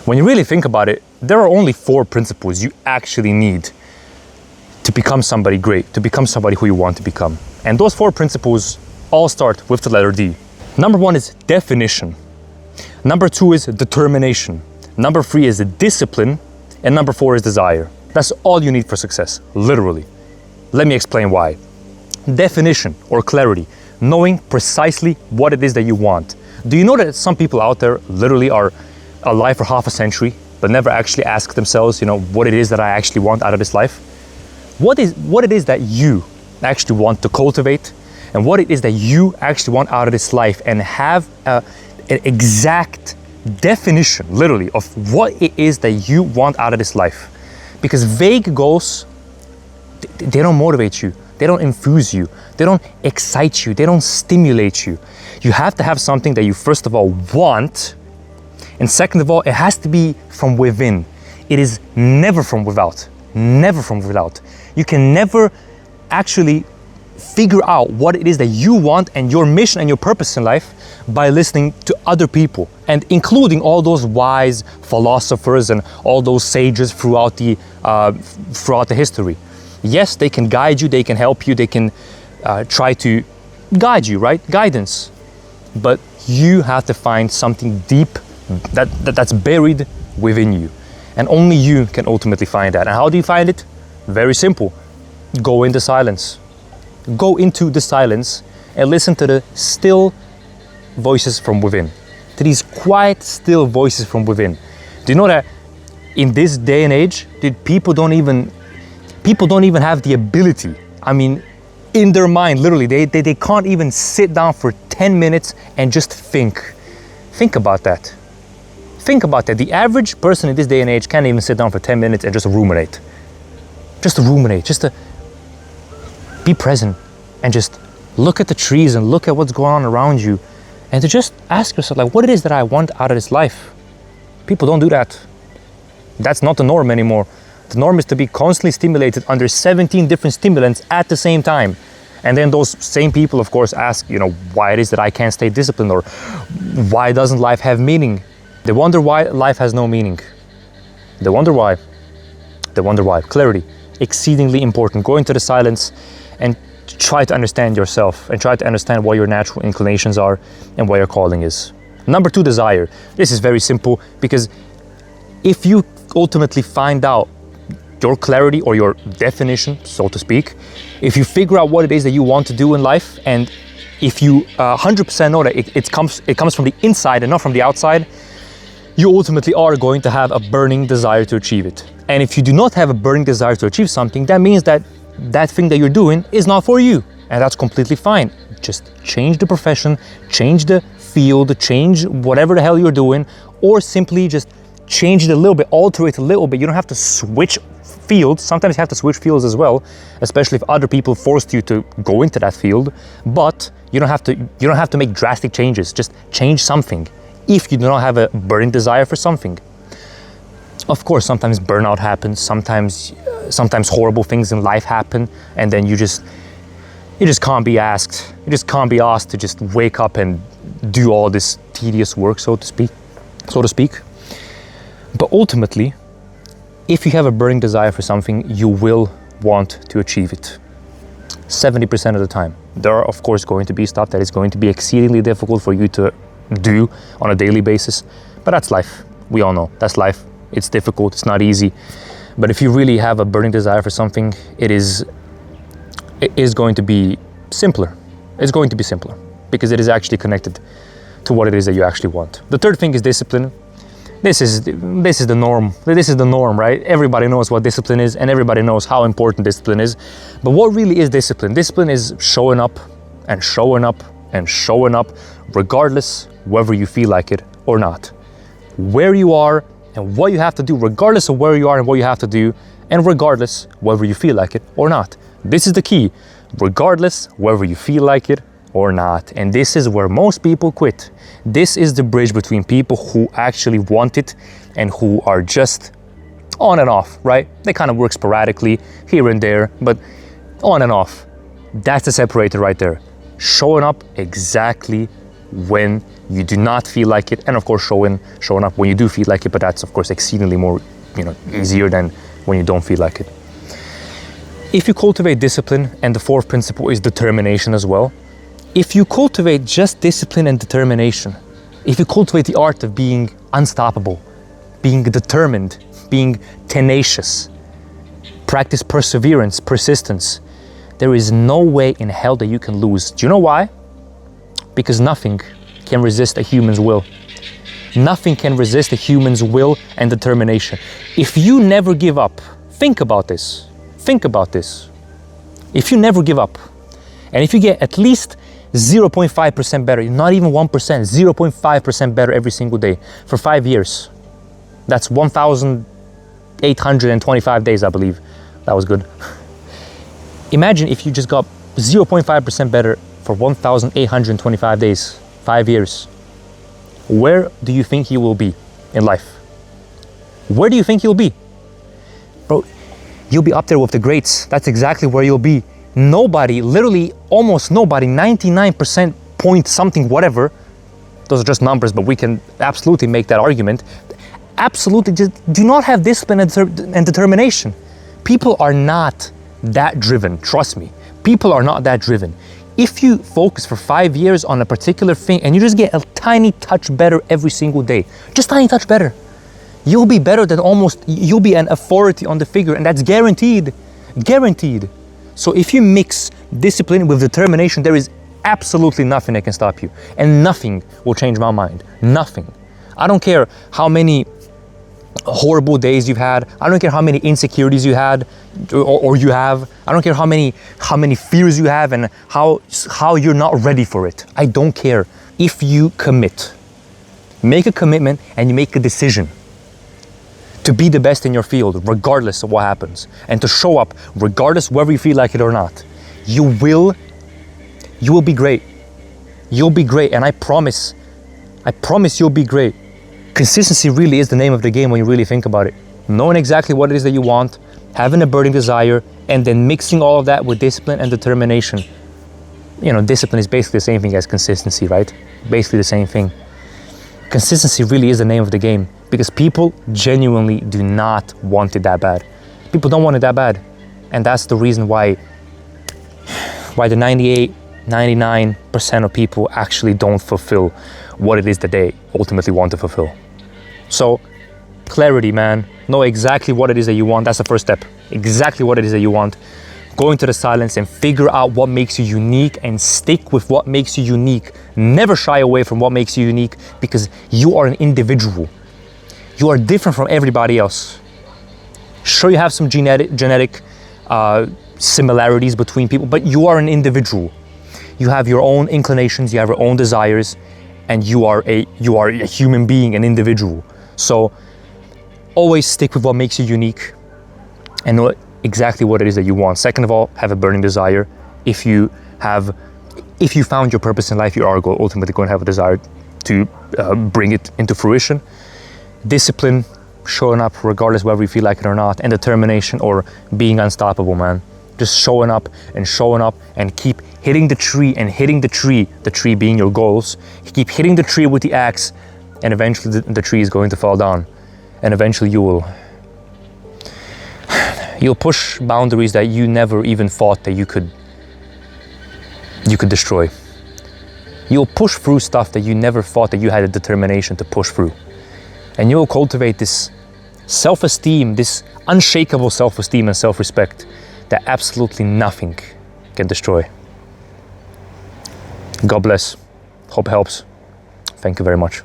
When you really think about it, there are only 4 principles you actually need to become somebody great, to become somebody who you want to become. And those 4 principles all start with the letter D. Number 1 is definition. Number 2 is determination. Number 3 is discipline. And number 4 is desire. That's all you need for success, literally. Let me explain why. Definition or clarity, knowing precisely what it is that you want. Do you know that some people out there literally are alive for half a century, but never actually ask themselves, what it is that I actually want out of this life? What it is that you actually want to cultivate, and what it is that you actually want out of this life, and have an exact definition, literally, of what it is that you want out of this life. Because vague goals, they don't motivate you, they don't infuse you, they don't excite you, they don't stimulate you. You have to have something that you first of all want, and second of all, it has to be from within. It is never from without, never from without. You can never actually figure out what it is that you want and your mission and your purpose in life by listening to other people, and including all those wise philosophers and all those sages throughout the history. Yes, they can guide you, they can help you, they can try to guide you, right? Guidance. But you have to find something deep that's buried within you. And only you can ultimately find that. And how do you find it? Very simple. Go into silence. Go into the silence and listen to the still voices from within. To these quiet, still voices from within. Do you know that in this day and age, people don't even have the ability, in their mind, literally, they can't even sit down for 10 minutes and just think. Think about that. Think about that. The average person in this day and age can't even sit down for 10 minutes and just ruminate. Just to ruminate, just to be present and just look at the trees and look at what's going on around you, and to just ask yourself, what it is that I want out of this life. People don't do that. That's not the norm anymore. The norm is to be constantly stimulated under 17 different stimulants at the same time. And then those same people, of course, ask, why it is that I can't stay disciplined, or why doesn't life have meaning? They wonder why life has no meaning. They wonder why. They wonder why. Clarity, exceedingly important. Go into the silence and try to understand yourself, and try to understand what your natural inclinations are and what your calling is. Number 2, desire. This is very simple, because if you ultimately find out your clarity or your definition, so to speak, if you figure out what it is that you want to do in life, and if you 100% know that it comes from the inside and not from the outside, you ultimately are going to have a burning desire to achieve it. And if you do not have a burning desire to achieve something, that means that thing that you're doing is not for you, and that's completely fine. Just change the profession, change the field, change whatever the hell you're doing, or simply just change it a little bit, alter it a little bit. You don't have to switch fields. Sometimes you have to switch fields as well, especially if other people forced you to go into that field. But you don't have to make drastic changes. Just change something if you do not have a burning desire for something. Of course, sometimes burnout happens, sometimes horrible things in life happen, and then you just can't be asked. You just can't be asked to just wake up and do all this tedious work, so to speak. But ultimately, if you have a burning desire for something, you will want to achieve it. 70% of the time. There are, of course, going to be stuff that is going to be exceedingly difficult for you to do on a daily basis, but that's life. We all know that's life. It's difficult, it's not easy. But if you really have a burning desire for something, it is going to be simpler. It's going to be simpler because it is actually connected to what it is that you actually want. The third thing is discipline. This is the norm. This is the norm, right? Everybody knows what discipline is, and everybody knows how important discipline is. But what really is discipline? Discipline is showing up and showing up and showing up, regardless whether you feel like it or not. Where you are and what you have to do, regardless of where you are and what you have to do, and regardless whether you feel like it or not. This is the key. Regardless whether you feel like it or not. And this is where most people quit. This is the bridge between people who actually want it and who are just on and off, right? They kind of work sporadically here and there, but on and off. That's the separator right there. Showing up exactly when you do not feel like it, and of course showing up when you do feel like it, but that's of course exceedingly more, easier than when you don't feel like it. If you cultivate discipline, and the fourth principle is determination as well, if you cultivate just discipline and determination, if you cultivate the art of being unstoppable, being determined, being tenacious, practice perseverance, persistence, there is no way in hell that you can lose. Do you know why? Because nothing can resist a human's will. Nothing can resist a human's will and determination. If you never give up, think about this. Think about this. If you never give up, and if you get at least 0.5% better, not even 1%, 0.5% better every single day for 5 years, that's 1,825 days, I believe. That was good. Imagine if you just got 0.5% better for 1,825 days, 5 years. Where do you think you will be in life? Where do you think you'll be? Bro, you'll be up there with the greats. That's exactly where you'll be. Nobody, literally almost nobody, 99% point something, whatever. Those are just numbers, but we can absolutely make that argument. Absolutely just do not have discipline and determination. People are not that driven, trust me. People are not that driven. If you focus for 5 years on a particular thing and you just get a tiny touch better every single day, just tiny touch better, you'll be better than you'll be an authority on the figure, and that's guaranteed, guaranteed. So if you mix discipline with determination, there is absolutely nothing that can stop you, and nothing will change my mind, nothing. I don't care how many horrible days you've had. I don't care how many insecurities you had or you have. I don't care how many fears you have and how you're not ready for it. I don't care. If you commit, make a commitment and you make a decision to be the best in your field, regardless of what happens, and to show up regardless whether you feel like it or not, you will be great. You'll be great, and I promise you'll be great. Consistency really is the name of the game when you really think about it. Knowing exactly what it is that you want, having a burning desire, and then mixing all of that with discipline and determination. Discipline is basically the same thing as consistency, right? Basically the same thing. Consistency really is the name of the game because people genuinely do not want it that bad. People don't want it that bad. And that's the reason why the 99% of people actually don't fulfill what it is that they ultimately want to fulfill. So, clarity, man. Know exactly what it is that you want. That's the first step. Exactly what it is that you want. Go into the silence and figure out what makes you unique and stick with what makes you unique. Never shy away from what makes you unique because you are an individual. You are different from everybody else. Sure, you have some genetic similarities between people, but you are an individual. You have your own inclinations, you have your own desires, and you are a human being, an individual. So always stick with what makes you unique and know exactly what it is that you want. Second of all, have a burning desire. If you found your purpose in life, you are ultimately going to have a desire to bring it into fruition. Discipline, showing up regardless whether you feel like it or not, and determination, or being unstoppable, man. Just showing up and keep hitting the tree the tree being your goals. You keep hitting the tree with the axe, and eventually the tree is going to fall down. And eventually you'll push boundaries that you never even thought that you could destroy. You'll push through stuff that you never thought that you had the determination to push through. And you'll cultivate this self-esteem, this unshakable self-esteem and self-respect that absolutely nothing can destroy. God bless. Hope it helps. Thank you very much.